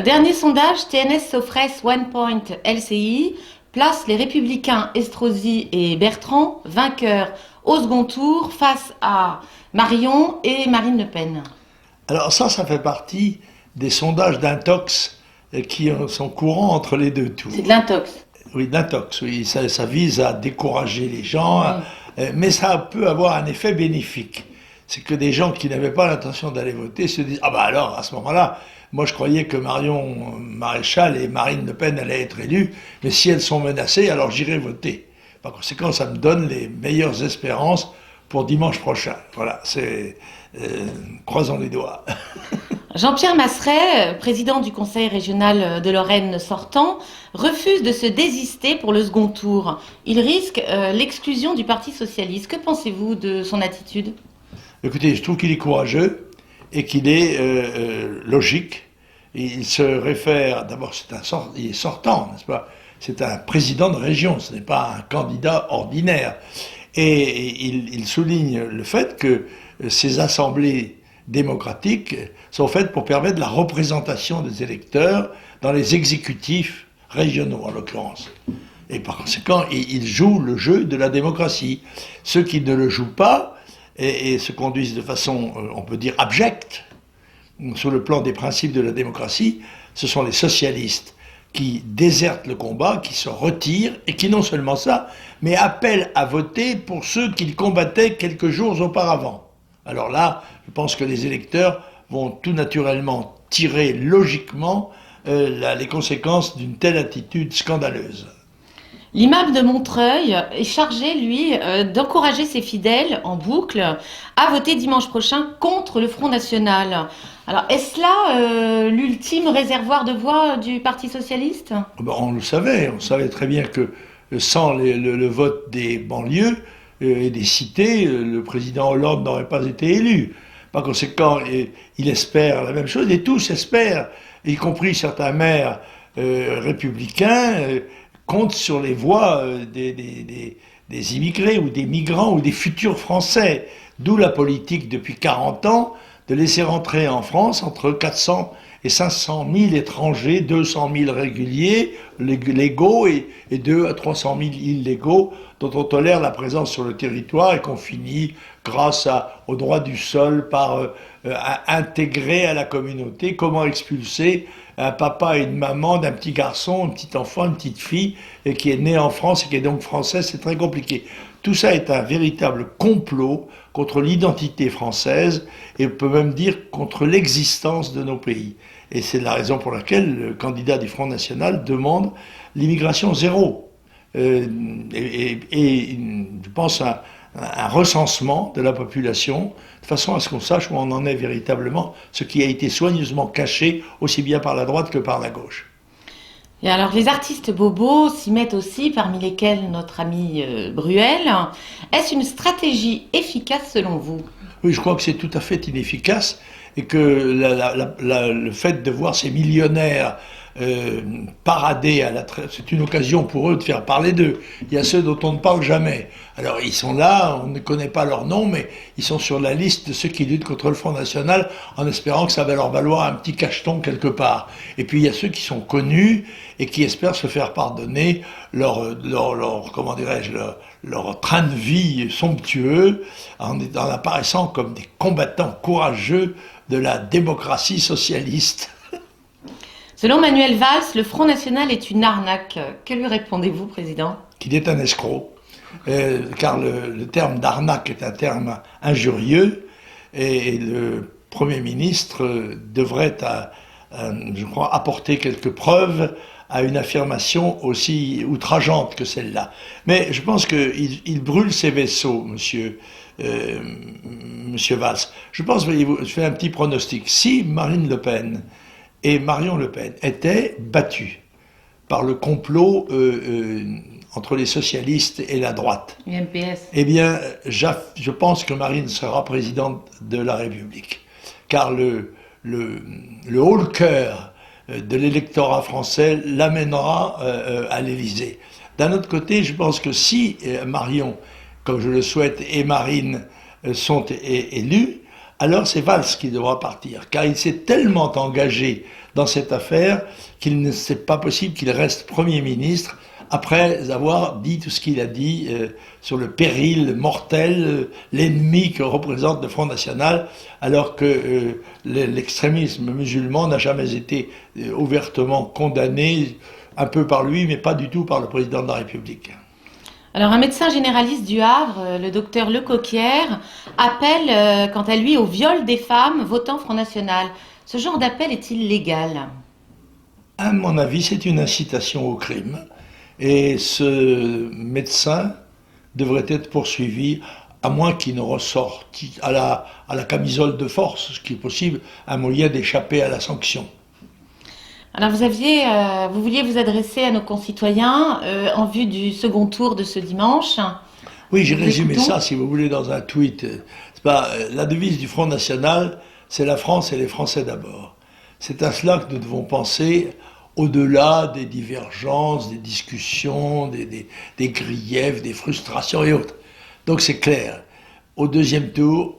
Dernier sondage, TNS Sofres OnePoint LCI place les républicains Estrosi et Bertrand vainqueurs au second tour face à Marion et Marine Le Pen. Alors ça fait partie des sondages d'intox qui sont courants entre les deux tours. C'est de l'intox. Oui, d'intox, oui. Ça vise à décourager les gens, mais ça peut avoir un effet bénéfique. C'est que des gens qui n'avaient pas l'intention d'aller voter se disent « Ah bah alors, à ce moment-là, moi je croyais que Marion Maréchal et Marine Le Pen allaient être élues, mais si elles sont menacées, alors j'irai voter. » Par conséquent, ça me donne les meilleures espérances pour dimanche prochain. Voilà, c'est... croisons les doigts. Jean-Pierre Masseret, président du Conseil régional de Lorraine sortant, refuse de se désister pour le second tour. Il risque l'exclusion du Parti socialiste. Que pensez-vous de son attitude ? Écoutez, je trouve qu'il est courageux et qu'il est logique. Il se réfère, d'abord, il est sortant, n'est-ce pas ? C'est un président de région, ce n'est pas un candidat ordinaire. Et il souligne le fait que ces assemblées démocratiques sont faites pour permettre la représentation des électeurs dans les exécutifs régionaux, en l'occurrence. Et par conséquent, il joue le jeu de la démocratie. Ceux qui ne le jouent pas et se conduisent de façon, on peut dire, abjecte, sur le plan des principes de la démocratie, ce sont les socialistes qui désertent le combat, qui se retirent, et qui non seulement ça, mais appellent à voter pour ceux qu'ils combattaient quelques jours auparavant. Alors là, je pense que les électeurs vont tout naturellement tirer logiquement les conséquences d'une telle attitude scandaleuse. L'imam de Montreuil est chargé, lui, d'encourager ses fidèles en boucle à voter dimanche prochain contre le Front National. Alors, est-ce là l'ultime réservoir de voix du Parti socialiste ? On le savait, on savait très bien que sans le vote des banlieues et des cités, le président Hollande n'aurait pas été élu. Par conséquent, il espère la même chose, et tous espèrent, y compris certains maires républicains, comptent sur les voix des immigrés ou des migrants ou des futurs Français. D'où la politique depuis 40 ans de laisser rentrer en France entre 400 et 500 000 étrangers, 200 000 réguliers, légaux et 200 à 300 000 illégaux dont on tolère la présence sur le territoire et qu'on finit, grâce au droit du sol, par intégrer à la communauté. Comment expulser un papa et une maman d'un petit garçon, un petit enfant, une petite fille, et qui est né en France et qui est donc français, c'est très compliqué. Tout ça est un véritable complot contre l'identité française et on peut même dire contre l'existence de nos pays. Et c'est la raison pour laquelle le candidat du Front National demande l'immigration zéro. Et je pense à un recensement de la population, de façon à ce qu'on sache où on en est véritablement, ce qui a été soigneusement caché aussi bien par la droite que par la gauche. Et alors les artistes bobos s'y mettent aussi, parmi lesquels notre ami Bruel. Est-ce une stratégie efficace selon vous ? Oui, je crois que c'est tout à fait inefficace et que le fait de voir ces millionnaires parader c'est une occasion pour eux de faire parler d'eux. Il y a ceux dont on ne parle jamais. Alors ils sont là, on ne connaît pas leur nom, mais ils sont sur la liste de ceux qui luttent contre le Front National en espérant que ça va leur valoir un petit cacheton quelque part. Et puis il y a ceux qui sont connus et qui espèrent se faire pardonner comment dirais-je, leur train de vie somptueux en apparaissant comme des combattants courageux de la démocratie socialiste. Selon Manuel Valls, le Front National est une arnaque. Que lui répondez-vous, Président ? Qu'il est un escroc, car le terme d'arnaque est un terme injurieux, et le Premier ministre devrait, je crois, apporter quelques preuves à une affirmation aussi outrageante que celle-là. Mais je pense qu'il brûle ses vaisseaux, monsieur Valls. Je pense, voyez-vous, je fais un petit pronostic. Si Marine Le Pen et Marion Le Pen étaient battues par le complot entre les socialistes et la droite, UMPS. eh bien, je pense que Marine sera présidente de la République. Car le haut le cœur de l'électorat français l'amènera à l'Élysée. D'un autre côté, je pense que si Marion, comme je le souhaite, et Marine sont élus, alors c'est Valls qui devra partir, car il s'est tellement engagé dans cette affaire qu'il ne c'est pas possible qu'il reste Premier ministre après avoir dit tout ce qu'il a dit sur le péril mortel, l'ennemi que représente le Front National, alors que l'extrémisme musulman n'a jamais été ouvertement condamné, un peu par lui, mais pas du tout par le président de la République. Alors, un médecin généraliste du Havre, le docteur Lecoquière, appelle quant à lui au viol des femmes votant Front National. Ce genre d'appel est-il légal? À mon avis, c'est une incitation au crime. Et ce médecin devrait être poursuivi, à moins qu'il ne ressorte à la camisole de force, ce qui est possible, un moyen d'échapper à la sanction. Alors, vous vouliez vous adresser à nos concitoyens en vue du second tour de ce dimanche. Oui, j'ai Nous vous résumé écoutons. ça, si vous voulez, dans un tweet. C'est pas, la devise du Front National, c'est la France et les Français d'abord. C'est à cela que nous devons penser au-delà des divergences, des discussions, des griefs, des frustrations et autres. Donc c'est clair. Au deuxième tour,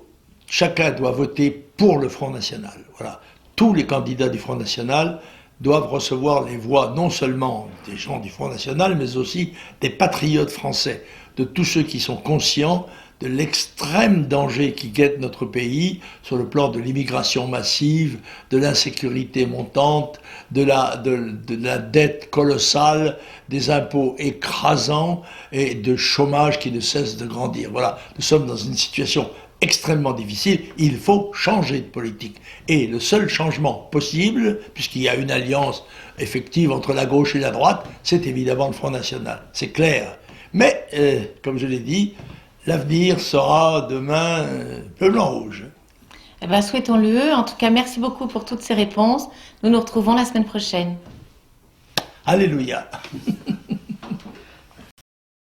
chacun doit voter pour le Front National. Voilà. Tous les candidats du Front National doivent recevoir les voix non seulement des gens du Front National, mais aussi des patriotes français, de tous ceux qui sont conscients de l'extrême danger qui guette notre pays sur le plan de l'immigration massive, de l'insécurité montante, de la dette colossale, des impôts écrasants et de chômage qui ne cesse de grandir. Voilà, nous sommes dans une situation extrêmement difficile, il faut changer de politique. Et le seul changement possible, puisqu'il y a une alliance effective entre la gauche et la droite, c'est évidemment le Front National. C'est clair. Mais, comme je l'ai dit, l'avenir sera demain bleu, blanc, rouge. Eh ben, souhaitons-le. En tout cas, merci beaucoup pour toutes ces réponses. Nous nous retrouvons la semaine prochaine. Alléluia.